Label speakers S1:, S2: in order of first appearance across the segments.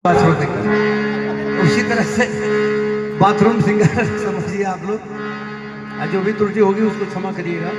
S1: Bathroom singer, उसी तरह से बाथरूम सिंगर समझिए आप लोग। जो भी त्रुटि होगी उसको क्षमा करिएगा।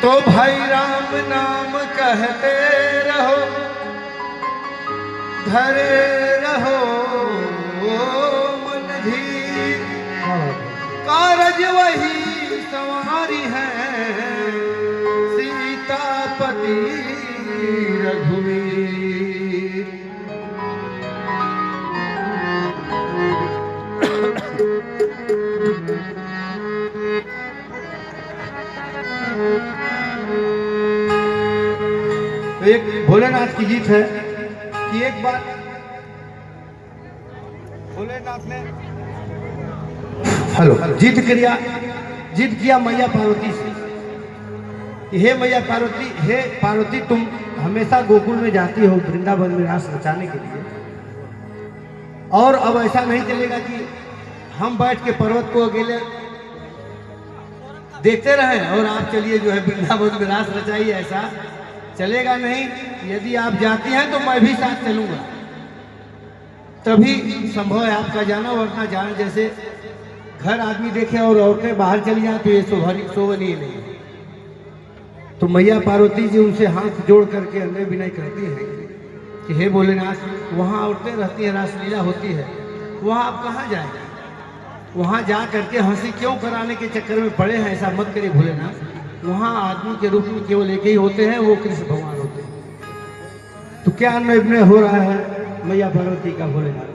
S1: तो भाई राम नाम कहते रहो, धरे रहो मन धीर, कारज वही सवारी है, सीतापति रघुवीर। तो एक भोलेनाथ की गीत है कि एक बार भोलेनाथ ने जिद किया मैया पार्वती से, हे मैया पार्वती, हे पार्वती, तुम हमेशा गोकुल में जाती हो वृंदावन में रास रचाने के लिए, और अब ऐसा नहीं चलेगा कि हम बैठ के पर्वत को अकेले देखते रहें और आप चलिए जो है वृंदावन में रास रचाइए, ऐसा चलेगा नहीं। यदि आप जाती हैं तो मैं भी साथ चलूंगा, तभी संभव है आपका जाना, वरना जाना जैसे घर आदमी देखे और औरतें बाहर चली जाए तो ये शोभनीय नहीं है। तो मैया पार्वती जी उनसे हाथ जोड़ करके अन्य विनय करती हैं कि हे भोलेनाथ, वहाँ औरतें रहती हैं, रासलीला होती है, वहाँ आप कहाँ जाएंगे? वहाँ जा करके हंसी क्यों कराने के चक्कर में पड़े हैं? ऐसा मत करिए भोलेनाथ, वहाँ आदमी के रूप में केवल एक ही होते हैं, वो कृष्ण भगवान होते हैं। तो क्या निर्णय हो रहा है मैया पार्वती का भोलेनाथ?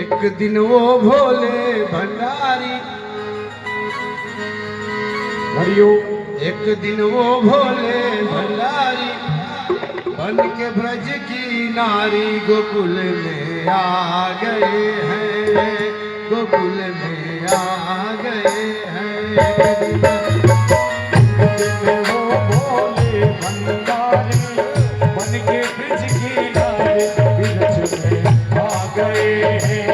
S1: एक दिन वो भोले भंडारी, एक दिन वो भोले भंडारी बन के ब्रज की नारी गोकुल में आ गए हैं, गोकुल में आ गए हैं।
S2: वो भोले भंडारी बन के ब्रज की नारी ब्रज में आ गए हैं,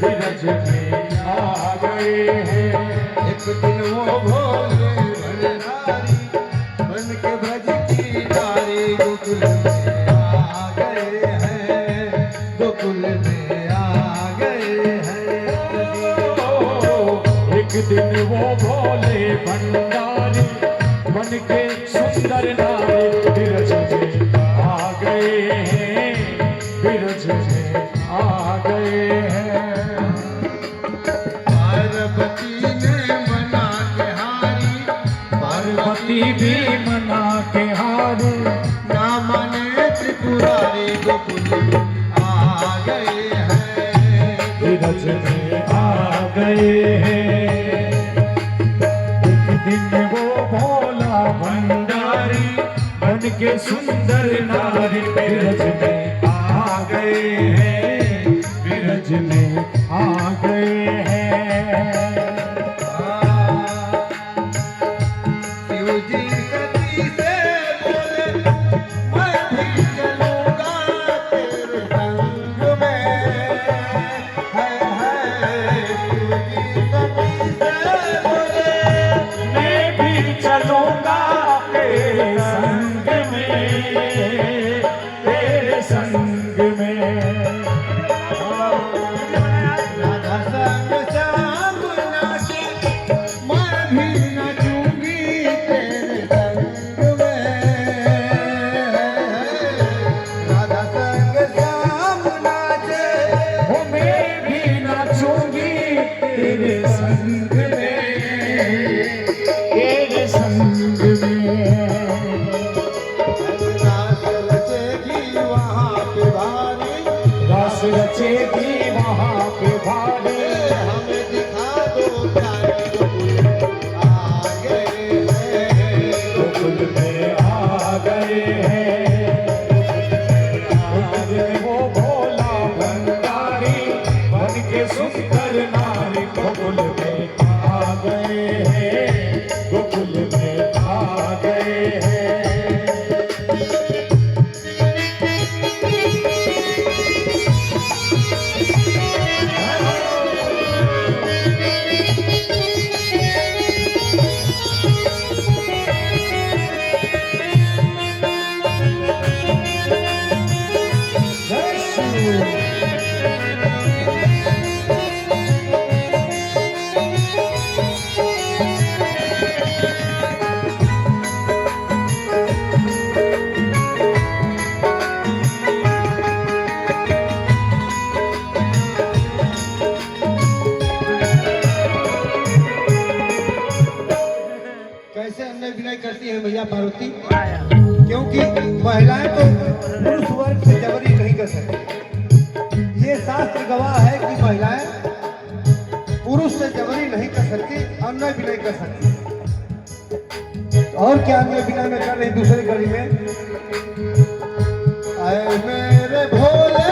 S2: ब्रज में आ गए हैं।
S1: एक दिन वो भोले भंडारी बन के ब्रज की नारी गोकुल में आ गए हैं, गोकुल में आ गए हैं।
S2: एक दिन वो भोले भंडारी बन के सुंदर नारी ब्रज में आ गए हैं, ब्रज में आ गए हैं।
S1: पार्वती ने मना के हारी,
S2: पार्वती भी मना के हारी,
S1: ना माने त्रिपुरारी गोकुल में आ गए हैं,
S2: ब्रज में आ गए हैं। एक दिन वो भोला भंडारी बन के सुंदर नारी ब्रज में आ गए हैं, ब्रज में आ गए हैं।
S1: शिव जी सती से बोले, मैं भी चलूंगा तेरे संग में, है शिव जी सती से बोले,
S2: मैं भी चलूंगा तेरे संग में, तेरे संग में।
S1: राधा कैसे अन्य विनय करती है मैया पार्वती, क्योंकि महिलाएं तो पुरुष वर्ग से जबरी नहीं कर सकती। ये शास्त्र गवाह है कि महिलाएं पुरुष से जबरी नहीं कर सकती, अन्य विनय कर सकती। और क्या अन्य विनय में कर रही दूसरे कड़ी में, आए मेरे भोले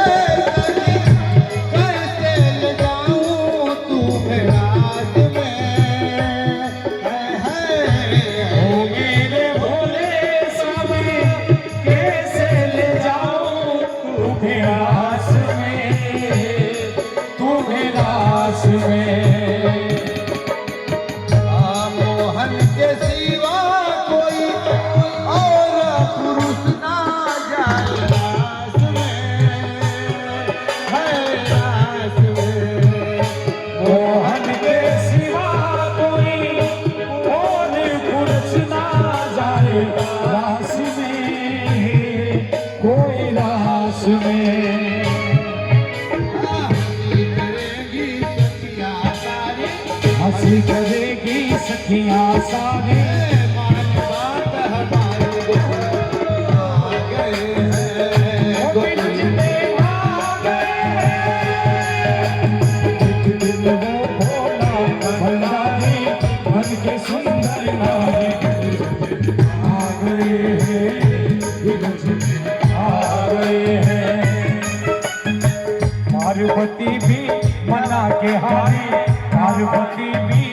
S2: हंसी करेगी सखियां सारी,
S1: बात हमारी आ गए हैं
S2: बिरज में आ गए। एक दिन वो भोला भंडारी मन के सुंदर नारी आ गए हैं, बिरज में आ गए हैं। पार्वती भी मना के हारी, पार्वती भी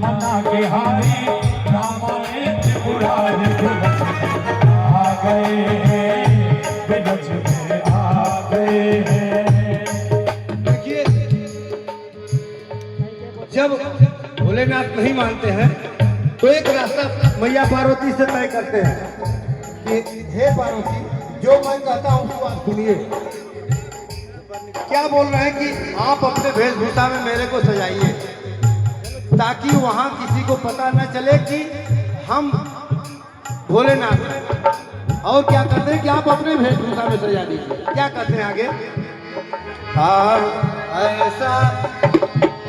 S2: मना के हारी, रामा ने त्रिपुरारी आ गए हैं, बिरज में आ गए हैं।
S1: देखिए, जब भोलेनाथ नहीं मानते हैं तो एक रास्ता मैया पार्वती से तय करते हैं कि हे पार्वती, जो मैं कहता हूँ तो आप सुनिए। क्या बोल रहे हैं कि आप अपने वेशभूषा में मेरे को सजाइए, ताकि वहां किसी को पता न चले कि हम भोलेनाथ हैं। और क्या करते हैं कि आप अपने वेशभूषा में सजा दीजिए। क्या कहते हैं आगे, और ऐसा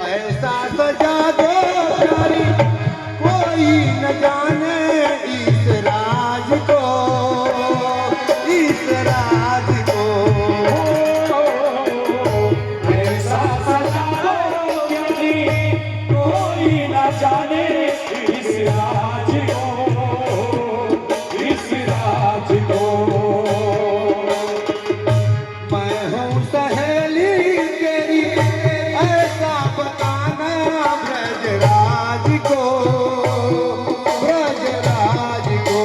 S1: ऐसा सजा दो प्यारी, कोई न जाने इस राज को, इस राज को।
S2: ऐसा सजा दो प्यारी, कोई न जाने इस राज को, इस राज को।
S1: मैं हूँ सहेली तेरी, ऐसा बताना ब्रजराज को, ब्रजराज को।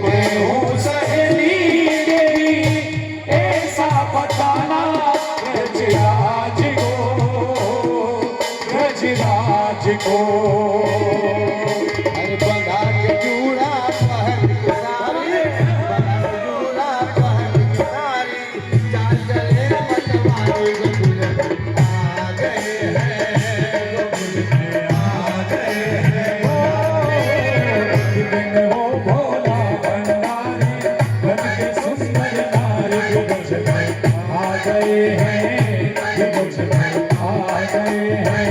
S2: मैं हूँ सहेली तेरी, ऐसा बताना ब्रजराज को, ब्रजराज को।
S1: अरे बंधा के चूड़ा पहन के सारी, बंधा के चूड़ा पहन के सारी, चाल चले मतवारी गोकुल आ गए हैं, गोकुल आ गए हैं।
S2: दिन वो भोला भंडारी बन के सुंदर नारी, बिरज में आ गए हैं, बिरज में आ गए हैं।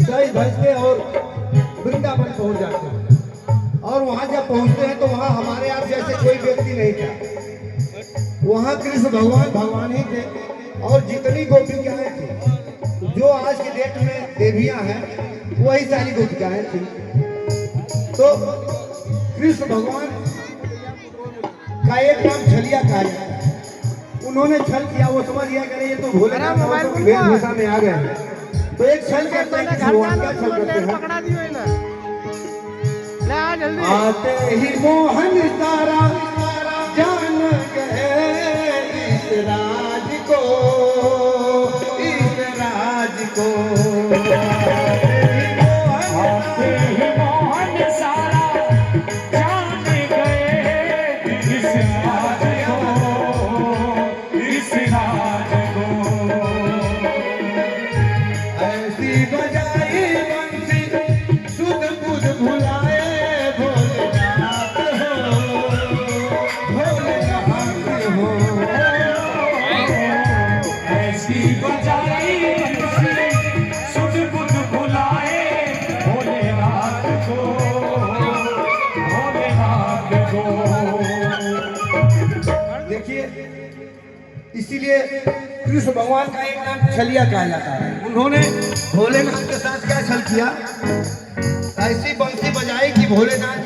S1: सज धज के और वृंदावन पहुंच जाते हैं। और वहां जब पहुंचते हैं तो वहां हमारे आप जैसे कोई व्यक्ति नहीं था, वहां कृष्ण भगवान ही थे। और जितनी गोपिकाएं थी जो आज के डेट में देवियां हैं वही सारी गोपिकाएं थी। तो कृष्ण भगवान का एक नाम छलिया कहा जाता है। उन्होंने छल किया, वो समझ गया करे ये तो भोलेनाथ वेशभूषा में आ गए हैं। तो एक छल करते हैं, भगवान का छल करते हैं। आते ही मोहन तारा जान गए इस राज को, इस राज को।
S2: आते ही मोहन सारा जान गए इस राज को, इस राज को।
S1: ऐसी बजाई बंसी सुध बुध भुलाए भोलेनाथ हो, भोलेनाथ हो।
S2: ऐसी बजाई बंसी सुध बुध भुलाए भोलेनाथ को, भोलेनाथ को।
S1: देखिए, इसीलिए कृष्ण भगवान का एक नाम छलिया कहा जाता है। उन्होंने भोलेनाथ के साथ क्या छल किया, ऐसी बंसी बजाई कि भोलेनाथ